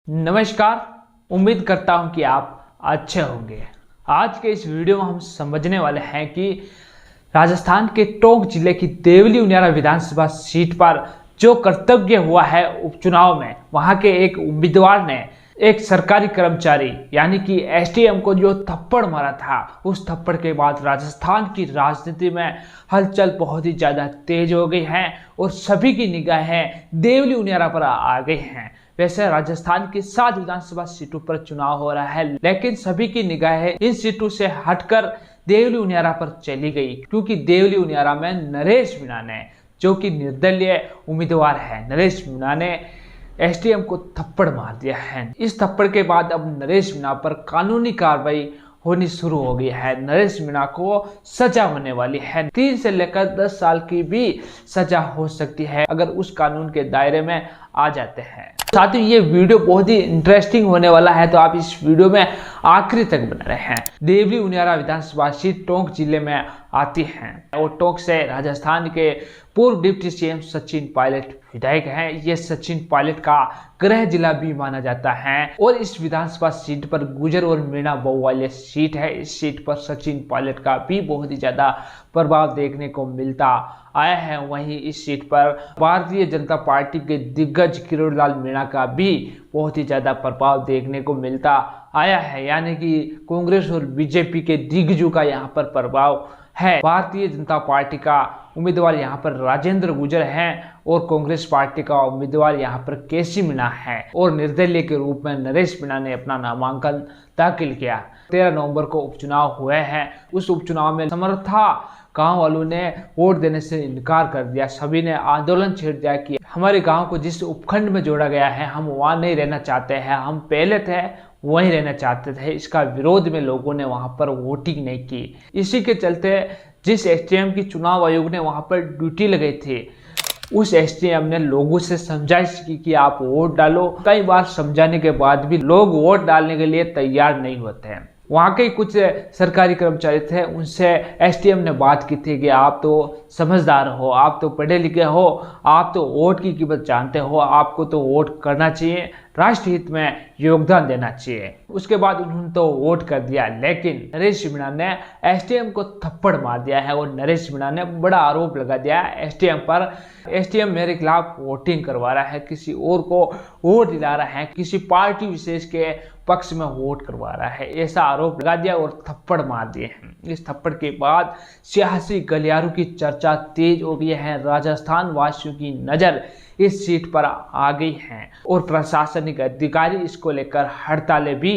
नमस्कार। उम्मीद करता हूं कि आप अच्छे होंगे। आज के इस वीडियो में हम समझने वाले हैं कि राजस्थान के टोंक जिले की देवली उनियारा विधानसभा सीट पर जो कर्तव्य हुआ है उपचुनाव में, वहां के एक उम्मीदवार ने एक सरकारी कर्मचारी यानी कि एसडीएम को जो थप्पड़ मारा था, उस थप्पड़ के बाद राजस्थान की राजनीति में हलचल बहुत ही ज्यादा तेज हो गई है और सभी की निगाहें देवली उनियारा पर आ गई हैं। वैसे राजस्थान की 7 विधानसभा सीटों पर चुनाव हो रहा है, लेकिन सभी की निगाहें इन सीटों से हटकर देवली उनियारा पर चली गई, क्योंकि देवली उनियारा में नरेश मीणा ने, जो कि निर्दलीय उम्मीदवार है, नरेश मीणा ने एसडीएम को थप्पड़ मार दिया है। इस थप्पड़ के बाद अब नरेश मीणा पर कानूनी कार्रवाई होनी शुरू हो गई है। नरेश मीणा को सजा होने वाली है। 3 से लेकर 10 साल की भी सजा हो सकती है अगर उस कानून के दायरे में आ जाते हैं। साथ ही ये वीडियो बहुत ही इंटरेस्टिंग होने वाला है, तो आप इस वीडियो में आखिरी तक बने रहें। देवली उनियारा विधानसभा सीट टोंक जिले में आती है और टोंक से राजस्थान के पूर्व डिप्टी सीएम सचिन पायलट विधायक हैं। ये सचिन पायलट का गृह जिला भी माना जाता है और इस विधानसभा सीट पर गुजर और मीणा बहु वाली सीट है। इस सीट पर सचिन पायलट का भी बहुत ही ज्यादा प्रभाव देखने को मिलता आया है। वहीं इस सीट पर भारतीय जनता पार्टी के दिग्गज किरोड़ीलाल मीणा का भी बहुत ही ज्यादा प्रभाव देखने को मिलता आया है, यानी कि कांग्रेस और बीजेपी के दिग्गजों का यहाँ पर प्रभाव है। भारतीय जनता पार्टी का उम्मीदवार यहाँ पर राजेंद्र गुर्जर हैं और कांग्रेस पार्टी का उम्मीदवार यहाँ पर केसी मीणा है और निर्दलीय के रूप में नरेश मीणा ने अपना नामांकन दाखिल किया। 13 नवंबर को उपचुनाव हुए हैं। उस उपचुनाव में समर्था गांव वालों ने वोट देने से इनकार कर दिया। सभी ने आंदोलन छेड़ दिया कि हमारे गांव को जिस उपखंड में जोड़ा गया है, हम वहां नहीं रहना चाहते हैं, हम पहले थे वहीं रहना चाहते थे। इसका विरोध में लोगों ने वहां पर वोटिंग नहीं की। इसी के चलते जिस एसडीएम की चुनाव आयोग ने वहां पर ड्यूटी लगाई थी, उस एसडीएम ने लोगों से समझाइश की कि आप वोट डालो। कई बार समझाने के बाद भी लोग वोट डालने के लिए तैयार नहीं होते हैं। वहाँ के कुछ सरकारी कर्मचारी थे, उनसे एसडीएम ने बात की थी कि आप तो समझदार हो, आप तो पढ़े लिखे हो, आप तो वोट की कीमत जानते हो, आपको तो वोट करना चाहिए, राष्ट्र हित में योगदान देना चाहिए। उसके बाद उन्होंने तो वोट कर दिया, लेकिन नरेश मीणा ने एसडीएम को थप्पड़ मार दिया है और नरेश मीणा ने बड़ा आरोप लगा दिया एसडीएम पर। एसडीएम मेरे खिलाफ वोटिंग करवा रहा है, किसी और को वोट दिला रहा है, किसी पार्टी विशेष के पक्ष में वोट करवा रहा है, ऐसा आरोप लगा दिया और थप्पड़ मार दिए हैं। इस थप्पड़ के बाद सियासी गलियारों की चर्चा तेज हो गई है। राजस्थान वासियों की नजर इस सीट पर आ गई है और प्रशासनिक अधिकारी इसको लेकर हड़तालें भी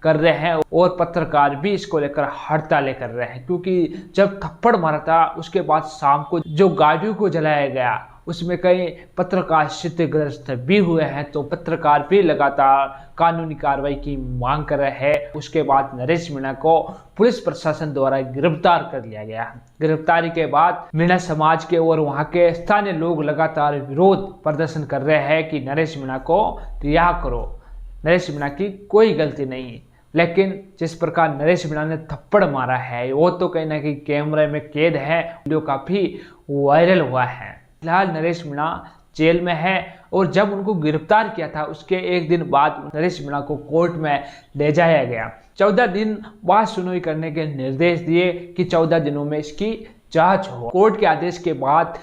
कर रहे हैं और पत्रकार भी इसको लेकर हड़तालें कर रहे हैं, क्योंकि जब थप्पड़ मारा था उसके बाद शाम को जो गाड़ियों को जलाया गया, उसमें कई पत्रकार क्षतिग्रस्त भी हुए हैं। तो पत्रकार भी लगातार कानूनी कार्रवाई की मांग कर रहे हैं। उसके बाद नरेश मीणा को पुलिस प्रशासन द्वारा गिरफ्तार कर लिया गया। गिरफ्तारी के बाद मीणा समाज के और वहां के स्थानीय लोग लगातार विरोध प्रदर्शन कर रहे हैं कि नरेश मीणा को रिहा करो, नरेश मीणा की कोई गलती नहीं। लेकिन जिस प्रकार नरेश मीणा ने थप्पड़ मारा है, वो तो कहीं ना कहीं कैमरे में कैद है, वीडियो काफी वायरल हुआ है। फिलहाल नरेश मीणा जेल में है और जब उनको गिरफ्तार किया था उसके एक दिन बाद नरेश मीणा को कोर्ट में ले जाया गया। 14 दिन बाद सुनवाई करने के निर्देश दिए कि 14 दिनों में इसकी जांच हो। कोर्ट के आदेश के बाद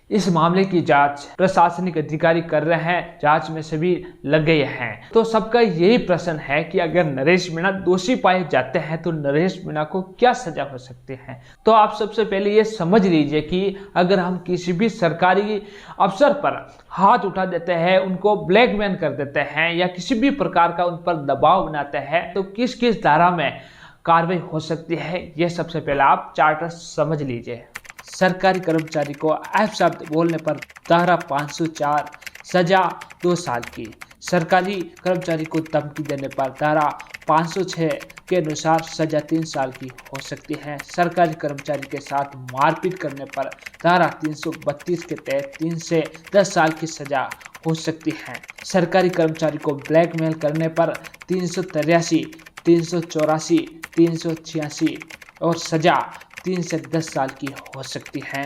इस मामले की जांच प्रशासनिक अधिकारी कर रहे हैं। जांच में सभी लग गए हैं। तो सबका यही प्रश्न है कि अगर नरेश मीणा दोषी पाए जाते हैं तो नरेश मीणा को क्या सजा हो सकती है। तो आप सबसे पहले ये समझ लीजिए कि अगर हम किसी भी सरकारी अफसर पर हाथ उठा देते हैं, उनको ब्लैकमेल कर देते हैं या किसी भी प्रकार का उन पर दबाव बनाते हैं, तो किस किस धारा में कार्रवाई हो सकती है, ये सबसे पहले आप चार्टर समझ लीजिए। सरकारी कर्मचारी को अपशब्द बोलने पर धारा 504 सजा 2 साल की। सरकारी कर्मचारी को धमकी देने पर धारा 506 के अनुसार सजा 3 साल की हो सकती है। सरकारी कर्मचारी के साथ मारपीट करने पर धारा 332 के तहत 3 से 10 साल की सजा हो सकती है। सरकारी कर्मचारी को ब्लैकमेल करने पर 383, 384, 386 और सजा 3 से 10 साल की हो सकती है।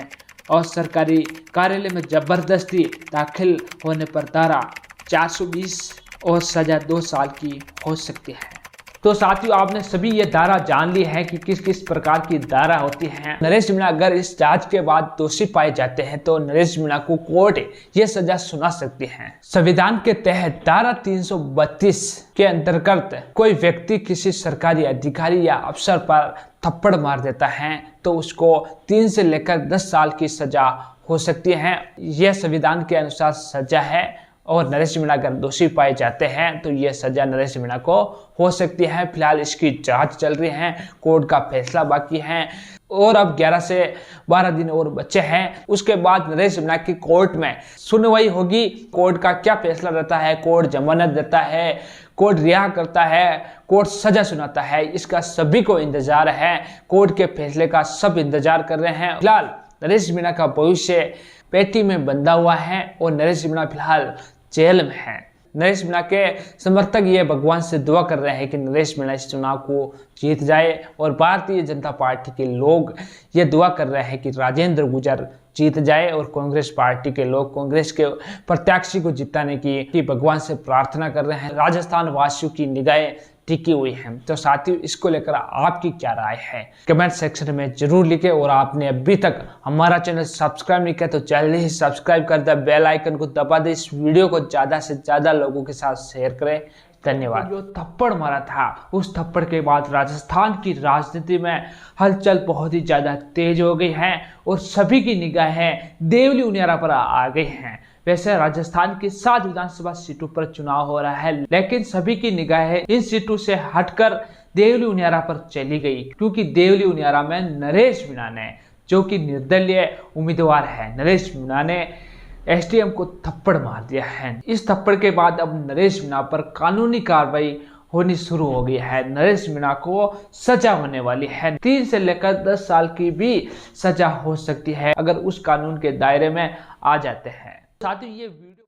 और सरकारी कार्यालय में जबरदस्ती दाखिल होने पर धारा 420 और सजा 2 साल की हो सकती है। तो साथियों, आपने सभी ये धारा जान ली है कि किस किस प्रकार की धारा होती है। नरेश मीणा अगर इस जांच के बाद दोषी पाए जाते हैं तो नरेश मीणा को कोर्ट ये सजा सुना सकती है। संविधान के तहत धारा 332 के अंतर्गत कोई व्यक्ति किसी सरकारी अधिकारी या अफसर पर थप्पड़ मार देता है तो उसको 3 से लेकर 10 साल की सजा हो सकती है। यह संविधान के अनुसार सजा है और नरेश मीणा अगर दोषी पाए जाते हैं तो यह सजा नरेश मीणा को हो सकती है। फिलहाल इसकी जांच चल रही है, कोर्ट का फैसला बाकी है और अब 11 से 12 दिन और बचे हैं। उसके बाद नरेश मीणा की कोर्ट में सुनवाई होगी। कोर्ट का क्या फैसला रहता है, कोर्ट जमानत देता है, कोर्ट रिहा करता है, कोर्ट सजा सुनाता है, इसका सभी को इंतजार है। कोर्ट के फैसले का सब इंतजार कर रहे हैं। फिलहाल नरेश मीणा का भविष्य पेटी में बंधा हुआ है और नरेश मीणा फिलहाल जेल में है। नरेश मीणा के समर्थक ये भगवान से दुआ कर रहे हैं कि नरेश मीणा इस चुनाव को जीत जाए और भारतीय जनता पार्टी के लोग ये दुआ कर रहे हैं कि राजेंद्र गुर्जर जीत जाए और कांग्रेस पार्टी के लोग कांग्रेस के प्रत्याशी को जिताने की भगवान से प्रार्थना कर रहे हैं। राजस्थान वासियों की निगाहें टिकी हुई है। तो साथियों, इसको लेकर आपकी क्या राय है कमेंट सेक्शन में जरूर लिखें और आपने अभी तक हमारा चैनल सब्सक्राइब नहीं किया तो जल्दी ही सब्सक्राइब कर दे, बेल आइकन को दबा दे, इस वीडियो को ज्यादा से ज्यादा लोगों के साथ शेयर करें। धन्यवाद। जो थप्पड़ मारा था उस थप्पड़ के बाद राजस्थान की राजनीति में हलचल बहुत ही ज्यादा तेज हो गई है और सभी की निगाहें देवली उनियारा पर आ गई हैं। वैसे राजस्थान की 7 विधानसभा सीटों पर चुनाव हो रहा है, लेकिन सभी की निगाहें इन सीटों से हटकर देवली उनियारा पर चली गई क्योंकि देवली उनियारा में नरेश मीणा ने, जो कि निर्दलीय उम्मीदवार है, नरेश मीणा ने एसडीएम को थप्पड़ मार दिया है। इस थप्पड़ के बाद अब नरेश मीणा पर कानूनी कार्रवाई होनी शुरू हो गई है। नरेश मीणा को सजा होने वाली है, 3 से लेकर 10 साल की भी सजा हो सकती है अगर उस कानून के दायरे में आ जाते हैं। साथ ही ये वीडियो